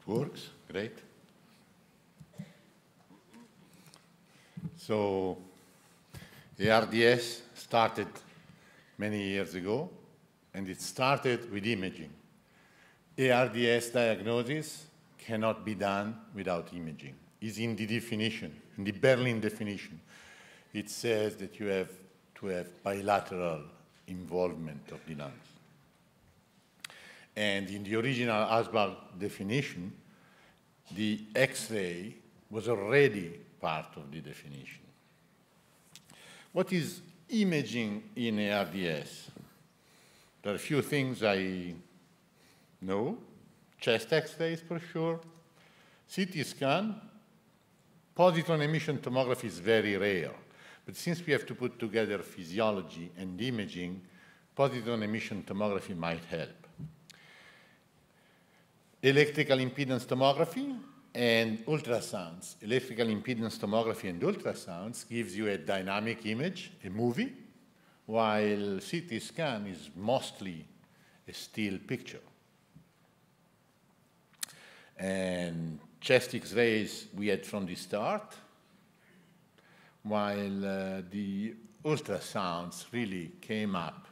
It works, great. So ARDS started many years ago, and it started with imaging. ARDS diagnosis cannot be done without imaging. It's in the definition, in the Berlin definition. It says that you have to have bilateral involvement of the lungs. And in the original Asbach definition, the X-ray was already part of the definition. What is imaging in ARDS? There are a few things I know. Chest X-rays for sure. CT scan. Positron emission tomography is very rare. But since we have to put together physiology and imaging, positron emission tomography might help. Electrical impedance tomography and ultrasounds. Electrical impedance tomography and ultrasounds gives you a dynamic image, a movie, while CT scan is mostly a still picture. And chest X-rays we had from the start, while the ultrasounds really came up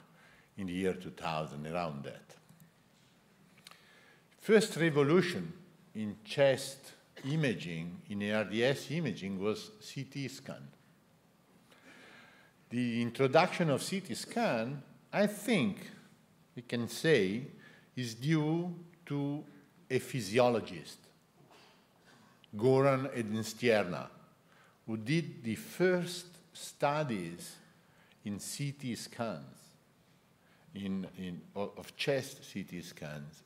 in the year 2000, around that. First revolution in chest imaging, in ARDS imaging, was CT scan. The introduction of CT scan, I think we can say, is due to a physiologist, Goran Edinstierna, who did the first studies in CT scans, of chest CT scans,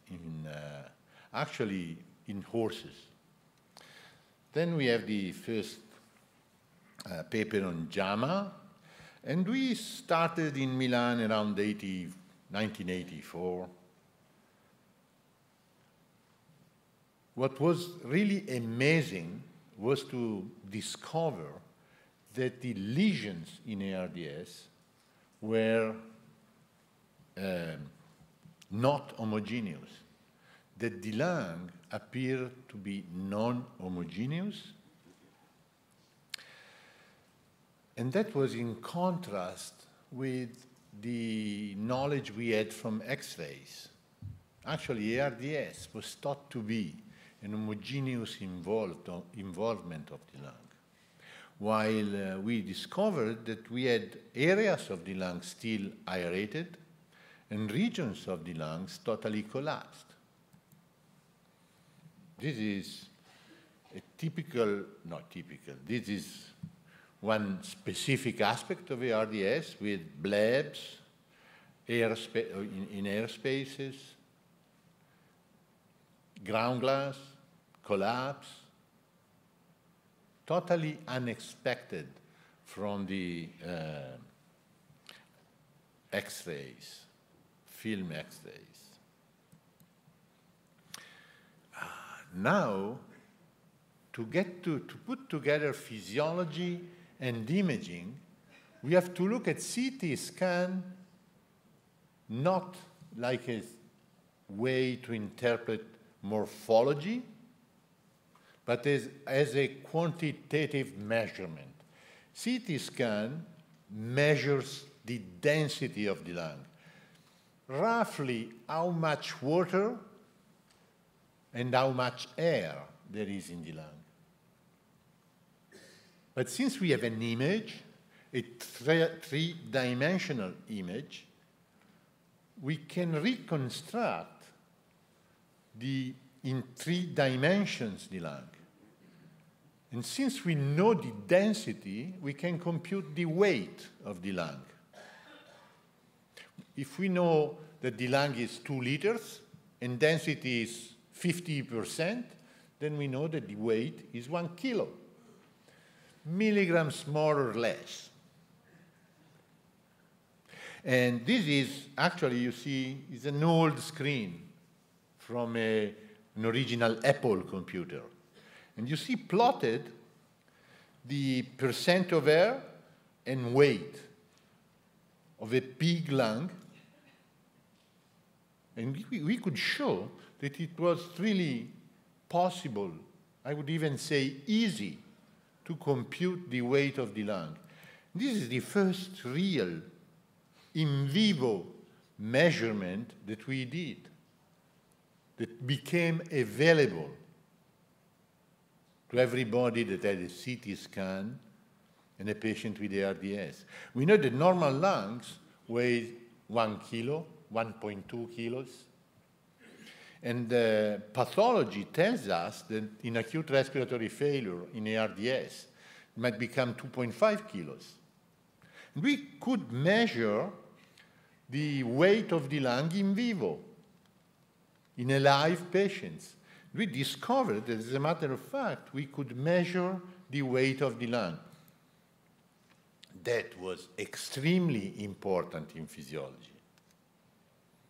actually in horses. Then we have the first paper on JAMA, and we started in Milan around 1984. What was really amazing was to discover that the lesions in ARDS were not homogeneous, that the lung appeared to be non-homogeneous, and that was in contrast with the knowledge we had from X-rays. Actually, ARDS was thought to be an homogeneous involvement of the lung, while we discovered that we had areas of the lung still aerated and regions of the lungs totally collapsed. This is a typical, not typical, this is one specific aspect of ARDS with blebs in air spaces, ground glass, collapse, totally unexpected from the X-rays, film X-rays. Now, to put together physiology and imaging, we have to look at CT scan not like a way to interpret morphology, but as a quantitative measurement. CT scan measures the density of the lung, roughly how much water and how much air there is in the lung. But since we have an image, a three-dimensional image, we can reconstruct in 3 dimensions the lung. And since we know the density, we can compute the weight of the lung. If we know that the lung is 2 liters and density is 50%, then we know that the weight is 1 kilo. Milligrams more or less. And this is, actually, you see, is an old screen from an original Apple computer. And you see plotted the percent of air and weight of a pig lung. And we could show that it was really possible, I would even say easy, to compute the weight of the lung. This is the first real in vivo measurement that we did, that became available to everybody that had a CT scan and a patient with ARDS. We know that normal lungs weigh 1 kilo, 1.2 kilos. And pathology tells us that in acute respiratory failure in ARDS, it might become 2.5 kilos. And we could measure the weight of the lung in vivo in alive patients. We discovered that, as a matter of fact, we could measure the weight of the lung. That was extremely important in physiology.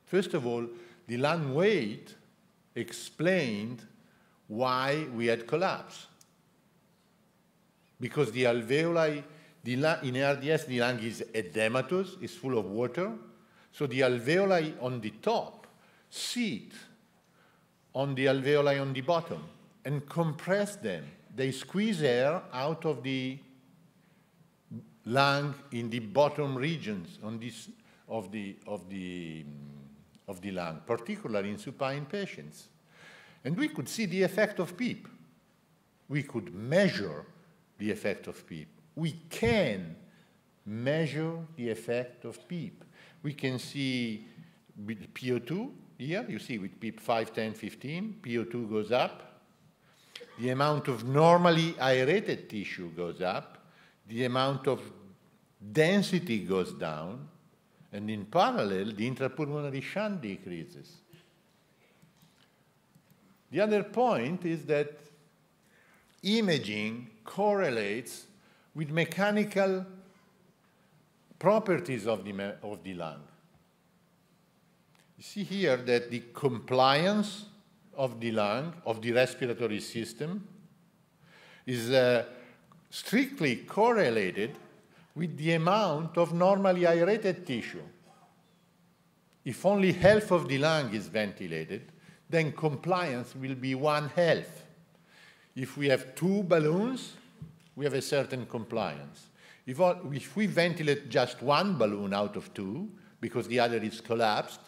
First of all, the lung weight explained why we had collapse. Because the alveoli, in ARDS, the lung is edematous, is full of water, so the alveoli on the top sit on the alveoli on the bottom and compress them. They squeeze air out of the lung in the bottom regions on this, of the lung, particularly in supine patients. And we could see the effect of PEEP. We could measure the effect of PEEP. We can measure the effect of PEEP. We can see with PO2 here, you see with PEEP 5, 10, 15, PO2 goes up. The amount of normally aerated tissue goes up. The amount of density goes down. And in parallel, the intrapulmonary shunt decreases. The other point is that imaging correlates with mechanical properties of the lung. You see here that the compliance of the lung, of the respiratory system, is strictly correlated with the amount of normally aerated tissue. If only half of the lung is ventilated, then compliance will be 1/2. If we have 2 balloons, we have a certain compliance. If we ventilate just 1 balloon out of 2, because the other is collapsed,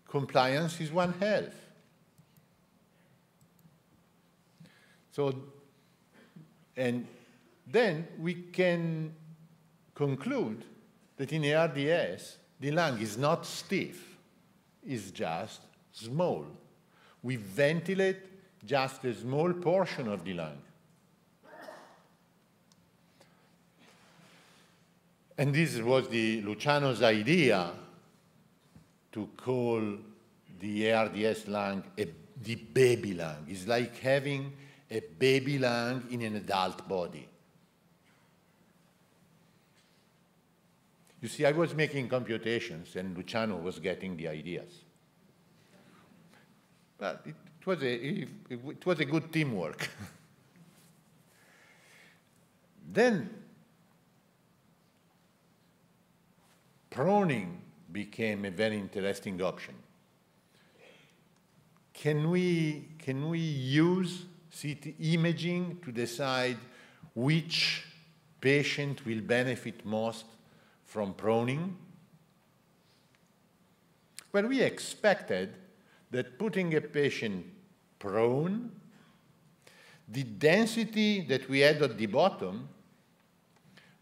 compliance is 1/2. So, and then we can conclude that in ARDS, the lung is not stiff, it's just small. We ventilate just a small portion of the lung. And this was Luciano's idea to call the ARDS lung the baby lung. It's like having a baby lung in an adult body. You see, I was making computations, and Luciano was getting the ideas. But it was a good teamwork. Then, proning became a very interesting option. Can we use CT imaging to decide which patient will benefit most from proning? Well, we expected that putting a patient prone, the density that we had at the bottom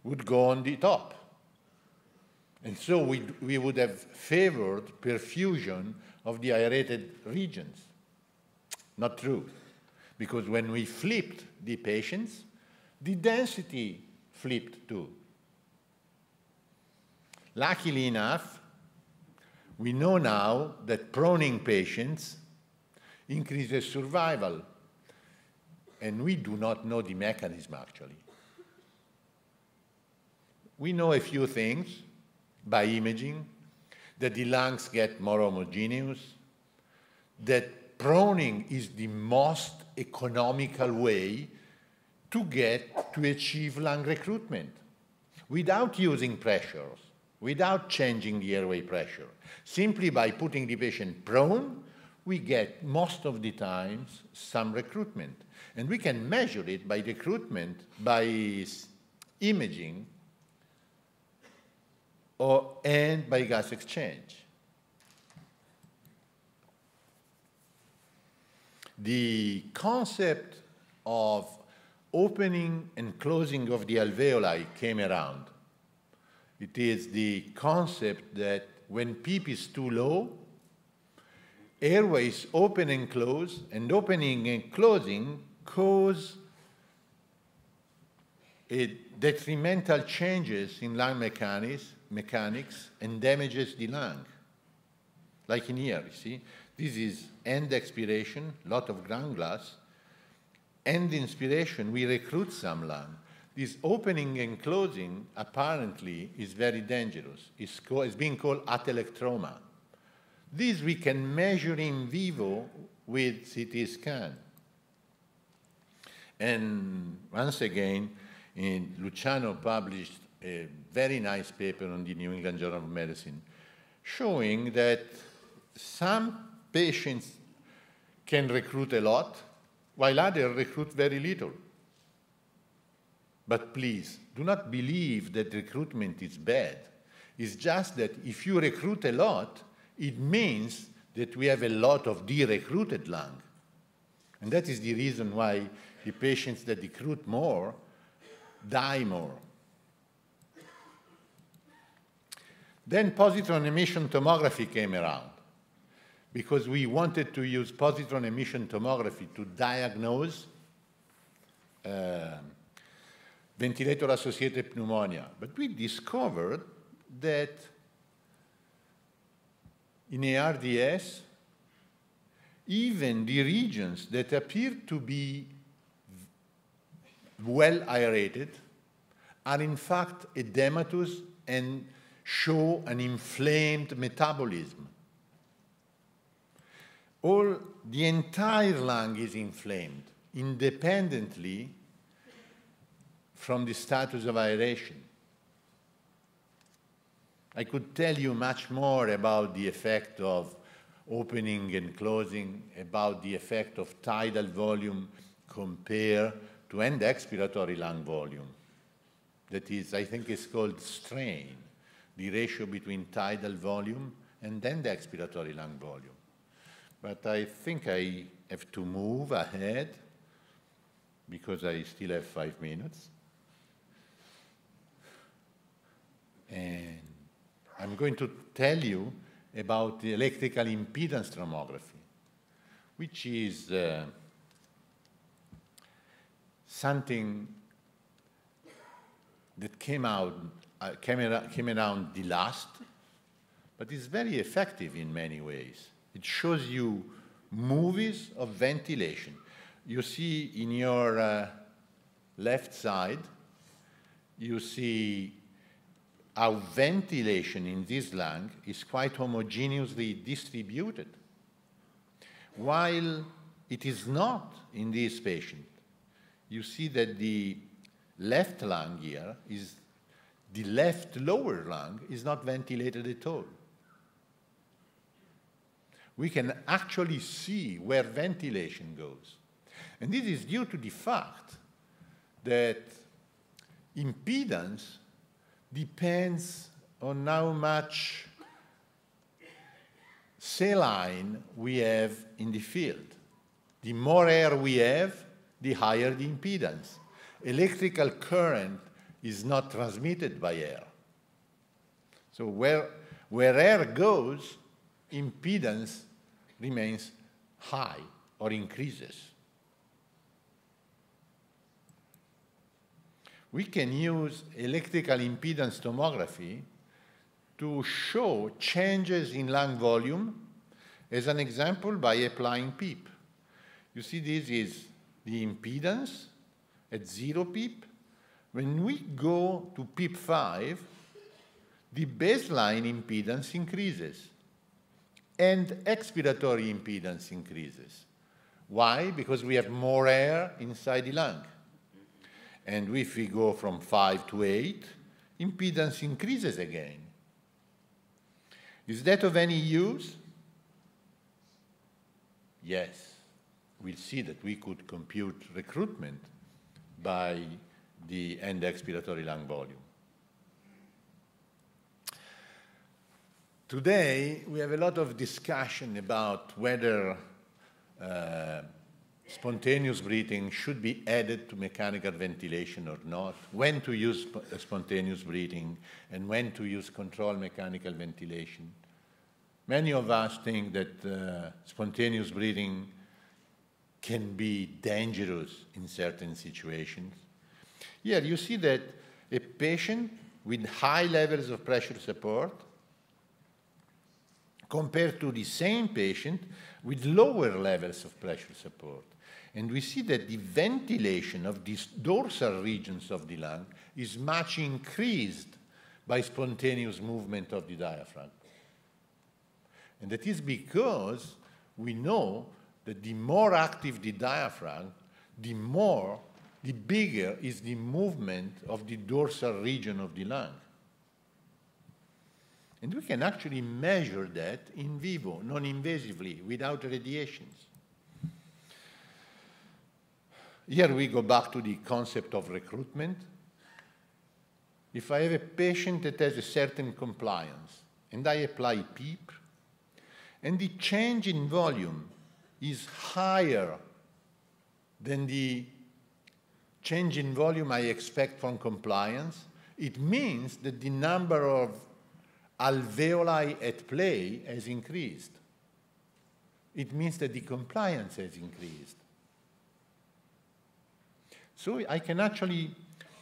would go on the top. And so we would have favored perfusion of the aerated regions. Not true, because when we flipped the patients, the density flipped too. Luckily enough, we know now that proning patients increases survival, and we do not know the mechanism actually. We know a few things by imaging, that the lungs get more homogeneous, that proning is the most economical way to achieve lung recruitment without using pressures, without changing the airway pressure. Simply by putting the patient prone, we get most of the times some recruitment. And we can measure it by recruitment, by imaging, and by gas exchange. The concept of opening and closing of the alveoli came around. It is the concept that when PEEP is too low, airways open and close, and opening and closing cause detrimental changes in lung mechanics and damages the lung. Like in here, you see, this is end expiration, lot of ground glass. End inspiration, we recruit some lung. This opening and closing apparently is very dangerous. It's being called atelectroma. This we can measure in vivo with CT scan. And once again, Luciano published a very nice paper on the New England Journal of Medicine showing that some patients can recruit a lot, while others recruit very little. But please, do not believe that recruitment is bad. It's just that if you recruit a lot, it means that we have a lot of de-recruited lung. And that is the reason why the patients that recruit more die more. Then positron emission tomography came around because we wanted to use positron emission tomography to diagnose ventilator-associated pneumonia. But we discovered that in ARDS, even the regions that appear to be well aerated are in fact edematous and show an inflamed metabolism. The entire lung is inflamed, independently from the status of aeration. I could tell you much more about the effect of opening and closing, about the effect of tidal volume compared to end expiratory lung volume. That is, I think it's called strain, the ratio between tidal volume and end expiratory lung volume. But I think I have to move ahead because I still have 5 minutes. And I'm going to tell you about the electrical impedance tomography, which is something that came around the last, but is very effective in many ways. It shows you movies of ventilation. You see in your left side, you see how ventilation in this lung is quite homogeneously distributed, while it is not in this patient. You see that the left lung here is, the left lower lung is not ventilated at all. We can actually see where ventilation goes. And this is due to the fact that impedance depends on how much saline we have in the field. The more air we have, the higher the impedance. Electrical current is not transmitted by air. So where air goes, impedance remains high or increases. We can use electrical impedance tomography to show changes in lung volume, as an example, by applying PEEP. You see, this is the impedance at 0 PEEP. When we go to PEEP 5, the baseline impedance increases, and expiratory impedance increases. Why? Because we have more air inside the lung. And if we go from 5 to 8, impedance increases again. Is that of any use? yes, we'll see that we could compute recruitment by the end expiratory lung volume. Today, we have a lot of discussion about whether spontaneous breathing should be added to mechanical ventilation or not, when to use spontaneous breathing, and when to use controlled mechanical ventilation. Many of us think that spontaneous breathing can be dangerous in certain situations. Here you see that a patient with high levels of pressure support compared to the same patient with lower levels of pressure support. And we see that the ventilation of these dorsal regions of the lung is much increased by spontaneous movement of the diaphragm. And that is because we know that the more active the diaphragm, the bigger is the movement of the dorsal region of the lung. And we can actually measure that in vivo, non-invasively, without radiations. Here we go back to the concept of recruitment. If I have a patient that has a certain compliance, and I apply PEEP, and the change in volume is higher than the change in volume I expect from compliance, it means that the number of alveoli at play has increased. It means that the compliance has increased. So I can actually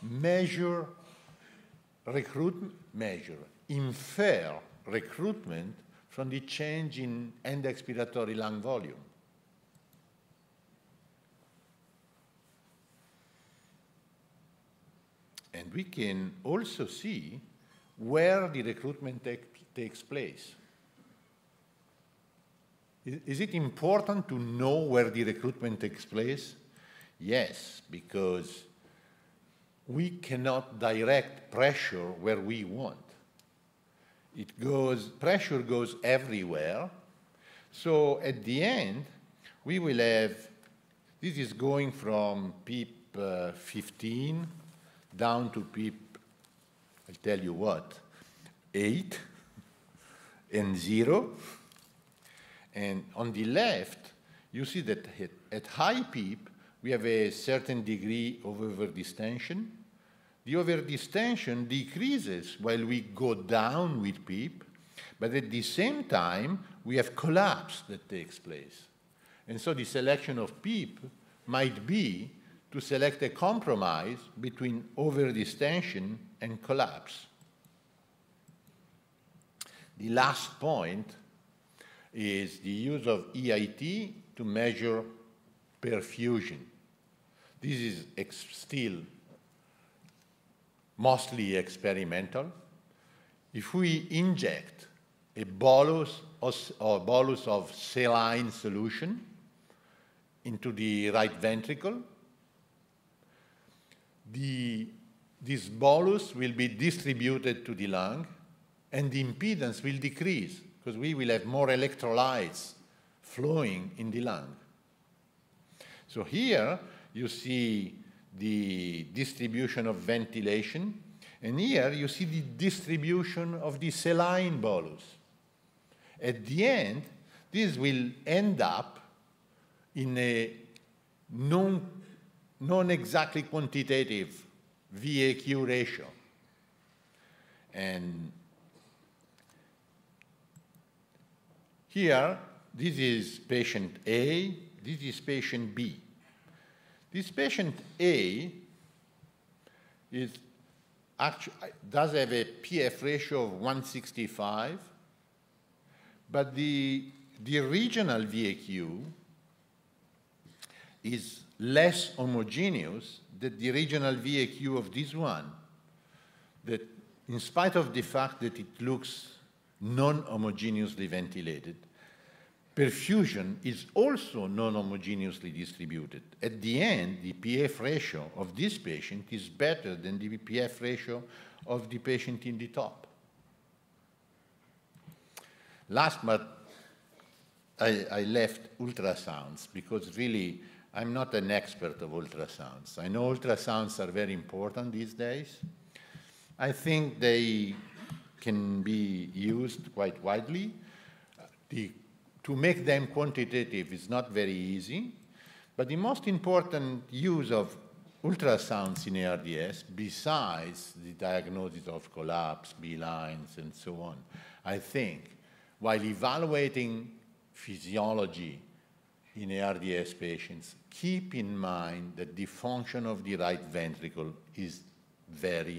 infer recruitment from the change in end expiratory lung volume. And we can also see where the recruitment takes place. Is it important to know where the recruitment takes place? Yes, because we cannot direct pressure where we want. Pressure goes everywhere. So at the end, we will have, this is going from PEEP 15 down to PEEP, I'll tell you what, 8 and 0. And on the left, you see that at high PEEP, we have a certain degree of overdistension. The overdistension decreases while we go down with PEEP, but at the same time, we have collapse that takes place. And so the selection of PEEP might be to select a compromise between overdistension and collapse. The last point is the use of EIT to measure perfusion. This is still mostly experimental. If we inject a bolus of saline solution into the right ventricle, this bolus will be distributed to the lung, and the impedance will decrease because we will have more electrolytes flowing in the lung. So here you see the distribution of ventilation, and here you see the distribution of the saline bolus. At the end, this will end up in a non-exactly quantitative VAQ ratio. And here, this is patient A, this is patient B. This patient A does have a PF ratio of 165, but the regional VAQ is less homogeneous than the regional VAQ of this one, that in spite of the fact that it looks non-homogeneously ventilated, perfusion is also non-homogeneously distributed. At the end, the PF ratio of this patient is better than the PF ratio of the patient in the top. Last but I left ultrasounds because really I'm not an expert of ultrasounds. I know ultrasounds are very important these days. I think they can be used quite widely. To make them quantitative is not very easy, but the most important use of ultrasounds in ARDS, besides the diagnosis of collapse, B-lines, and so on, I think, while evaluating physiology in ARDS patients, keep in mind that the function of the right ventricle is very